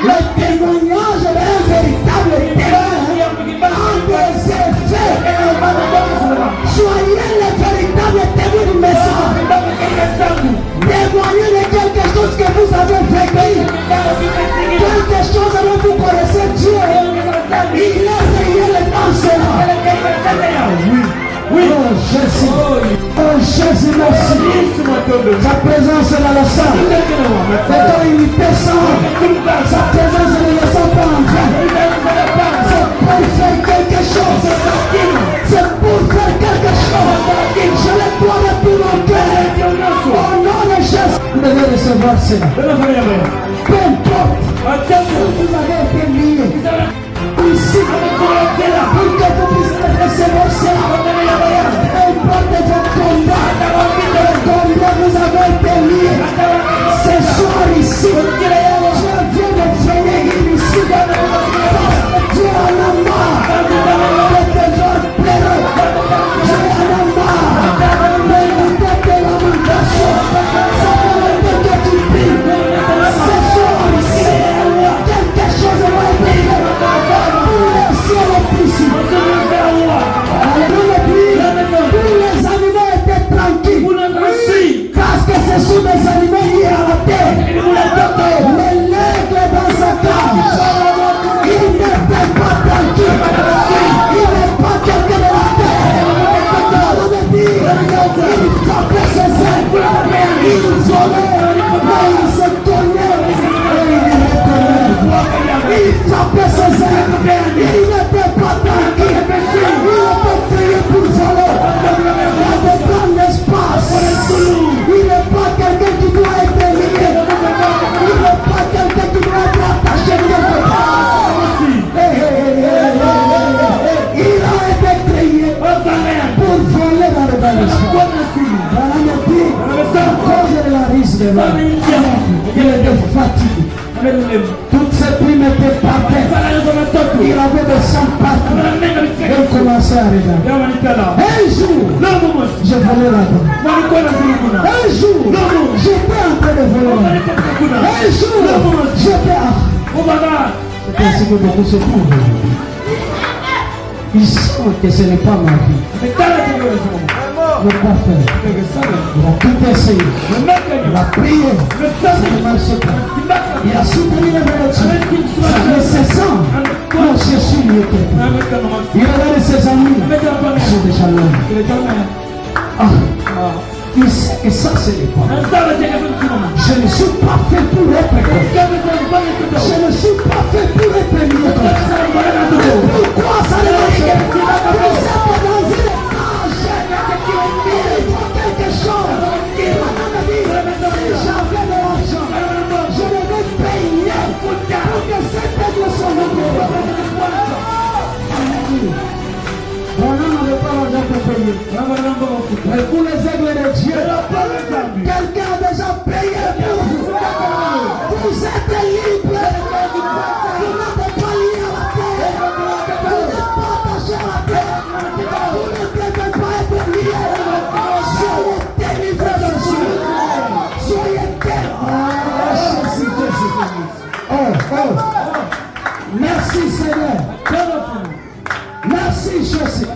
Le témoignage d'un véritable terrain en des effets. Soyez les véritables témoins du message. Témoignez de quelque chose que vous avez vécu. Quelque chose dont vous connaissez Dieu. Il est réel dans cela. Oui. Oh Jésus. Oh Jésus, merci. Sa présence est dans la salle. Maintenant il descend. Sa présence ne descend pas en vain. C'est pour faire quelque chose. C'est pour faire quelque chose. Je le crois de tout mon cœur. Au nom de Jésus. Vous devez recevoir cela. Peu importe où vous avez été lié. Ici, pour que vous puissiez recevoir cela. Peu importe votre combat. Combien vous avez été lié. Ce soir ici, Dieu vient de finir ici. Dieu en a marre de tes orphelins. Dieu en a marre de tes lamentations. Ça peut être que tu pries. Ce soir ici, quelque chose va être fait pour le ciel est ici. Alléluia, tous les animaux étaient tranquilles. Parce que ce sont des animaux liés à la terre. Mais l'aigle dans sa cage, il n'était pas tranquille. Il n'est pas quelqu'un de la terre. On veut dire, il frappait ses ailes. Il volait, mais il se cognait. Il frappait ses ailes. Il n'était pas tranquille. Il était créé pour voler. Il a de grands espaces. Il n'est pas quelqu'un qui doit être lié. Il n'est pas quelqu'un qui doit être attaché quelque part. Il a été créé pour voler dans le bel espace. Voilà le dit, à cause de la risque de l'homme, il était fatigué. Toutes ses primes étaient parfaites. Il avait des sang partout. Et il commençait à regarder. Un jour, je volais là-bas. Un jour, j'étais en train de voler. Un jour, j'étais à... C'est ainsi que beaucoup se trouvent. Ils sentent que ce n'est pas ma vie. Ne pas faire. Il a tout essayé. Il a prié. Ça ne marche pas. Il a soutenu les vérités. Mais c'est ça. Non, je suis mieux que toi. Il regarde ses amis. Ils sont déjà loin. Il sait que ça c'est les pas. Je ne suis pas fait pour être comme. Je ne suis pas fait pour être mieux comme. Pourquoi ça ne marche pas? Vous êtes dans une étage. Il faut quelque chose. Il m'a dit, si j'avais de l'argent, je devais payer pour que cette aigle soit levée. Vraiment, on ne veut pas l'argent pour payer. Mais pour les aigles de Dieu, quelqu'un a déjà payé pour vous. Vous êtes libre. Vous n'êtes pas lié à la terre. Vous n'êtes pas attaché à la terre. Vous ne devez pas être lié. Soyez délivrés de Dieu. Soyez délivrés. Oh. Merci Seigneur. Merci Jésus.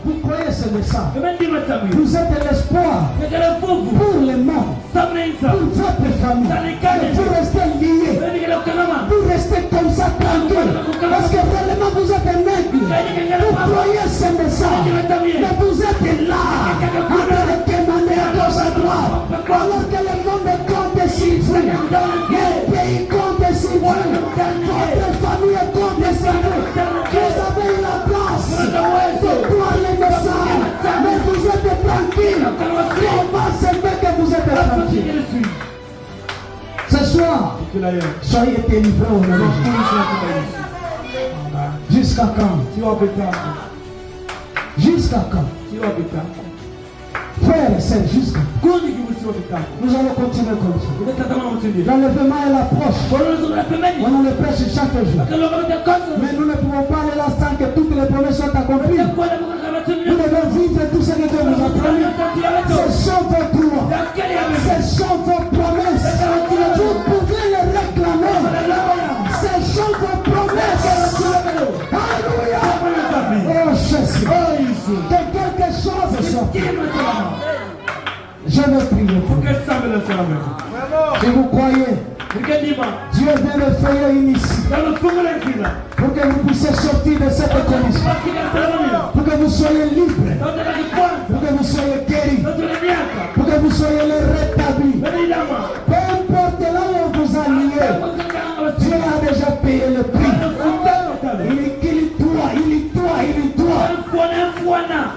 Vous croyez ce message. Vous êtes l'espoir pour les morts, pour votre famille. Vous restez liés. Vous restez comme ça tranquille. Parce que réellement vous êtes un aigle. Vous croyez ce message. Mais vous êtes là. En train de demander à gauche à droite. Alors que le monde compte s'il faut. Le pays compte s'il faut. Votre famille compte s'il faut. Vous avez la place de croire les messages. Mais vous êtes tranquille. Soyez délivrés au nom de Jésus. Jusqu'à quand? Jusqu'à quand? Frères et sœurs, jusqu'à quand? Nous allons continuer comme ça. L'enlèvement est l'approche. On nous le prêche chaque jour. Mais nous ne pouvons pas aller là sans que toutes les promesses soient accomplies. Vous devez vivre tout ce que Dieu vous a promis. Ce sont vos droits. Ce sont vos promesses. Vous pouvez les réclamer. Ce sont vos promesses. Alléluia. Oh Jésus. Que quelque chose soit. Je vais prier pour vous. Si vous croyez, Dieu vient de faire une ici. Pour que vous puissiez sortir de cette condition. Pour que vous soyez libres. Pour que vous soyez guéris. Pour que vous soyez rétablis. Peu importe là où on vous a lié, Dieu a déjà payé le prix. Il doit.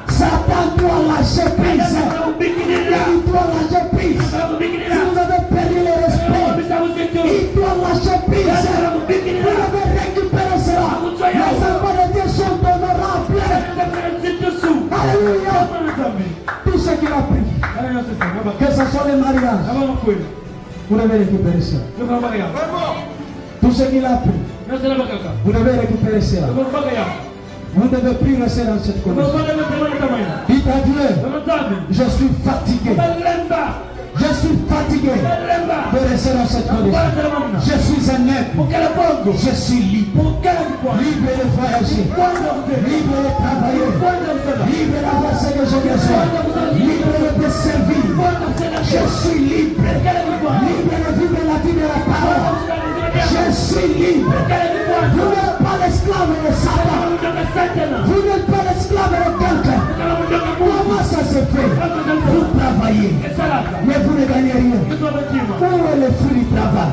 Satan doit lâcher prise. Il doit lâcher prise. Si vous avez perdu le respect, il doit lâcher prise. Vous devez récupérer cela. Les enfants de Dieu sont honorables. Alléluia. Tout ce qu'il a pris, que ce soit les mariages, vous devez récupérer cela. Tout ce qu'il a pris, vous devez récupérer cela. Vous devez plus rester dans cette condition. Dites à Dieu, je suis fatigué. Je suis fatigué de rester dans cette condition. Je suis un être. Je suis libre. Libre de voyager. Libre de travailler. Libre d'avoir ce que je besoin. Libre de te servir. Je suis libre. Libre de vivre la vie de la parole. Je suis libre. Vous n'êtes pas l'esclave de Satan. Vous n'êtes pas l'esclave de quelqu'un. Comment ça se fait? Vous travaillez, mais vous ne gagnez rien. Où est le fruit du travail?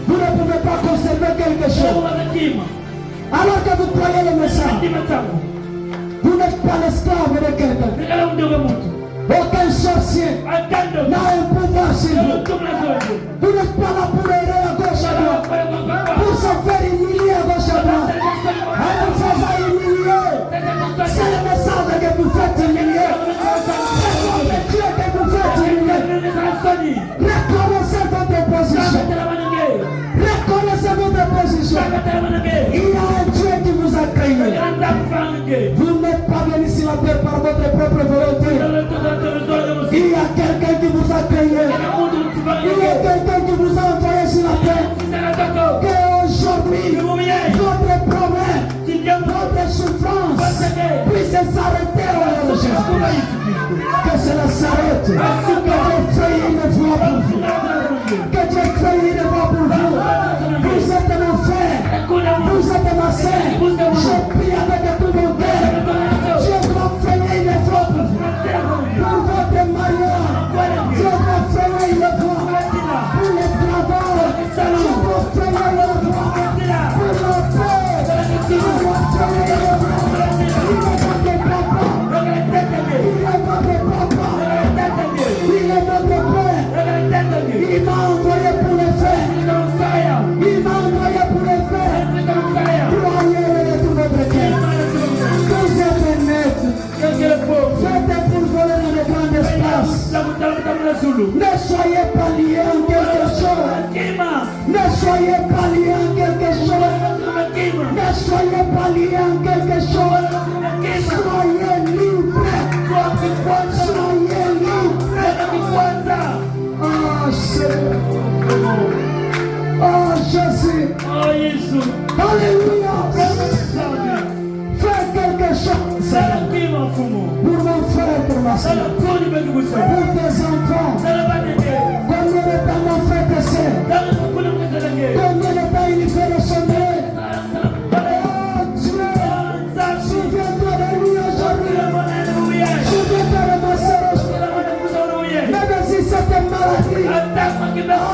Vous ne pouvez pas conserver quelque chose. Alors que vous croyez le message, vous n'êtes pas l'esclave de quelqu'un. Aucun sorcier n'a un pouvoir sur vous. Vous n'êtes pas là pour aider à gauche à droite, pour se faire humilier à gauche à droite. En vous faisant humilier, c'est le message que vous faites humilier. C'est votre Dieu que vous faites humilier. Reconnaissez votre position. Reconnaissez votre position. Il y a un Dieu qui vous a créé. Vous n'êtes pas venu sur la terre par votre propre volonté. Il y a quelqu'un qui vous a créé. Il y a quelqu'un qui vous a envoyé sur la terre. Que aujourd'hui, votre problème, votre souffrance puisse s'arrêter au nom de Jésus. Que cela s'arrête. Que Dieu crée une voie pour vous. Que Dieu crée une voie pour vous. Vous êtes mon frère. Vous êtes ma sœur. Je prie avec tout mon cœur. Dieu doit faire une voie pour vous. Pour votre mariage. Dieu doit faire une voie. Pour les travaux. Dieu doit faire une voie. Pour la paix. Dieu doit faire une voie. Il est notre père. Il m'a envoyé pour le faire. Il m'a envoyé pour le faire. Croyez-le de tout votre cœur. Vous êtes net. Faites pour voler dans le grand espace. Ne soyez pas liés en quelque chose. Ne soyez pas liés en quelque chose. Ne soyez pas liés en quelque chose. Soyez libres. Soyez libres. Oh Seigneur. Oh Jésus. Alléluia. Faites quelque chose pour mon frère, pour ma soeur, pour tes enfants. Combien de temps mon frère te sert? Combien de temps il fait le sommeil? Oh Dieu, souviens-toi de lui aujourd'hui. Souviens-toi de ma soeur. Même si c'est une maladie, oh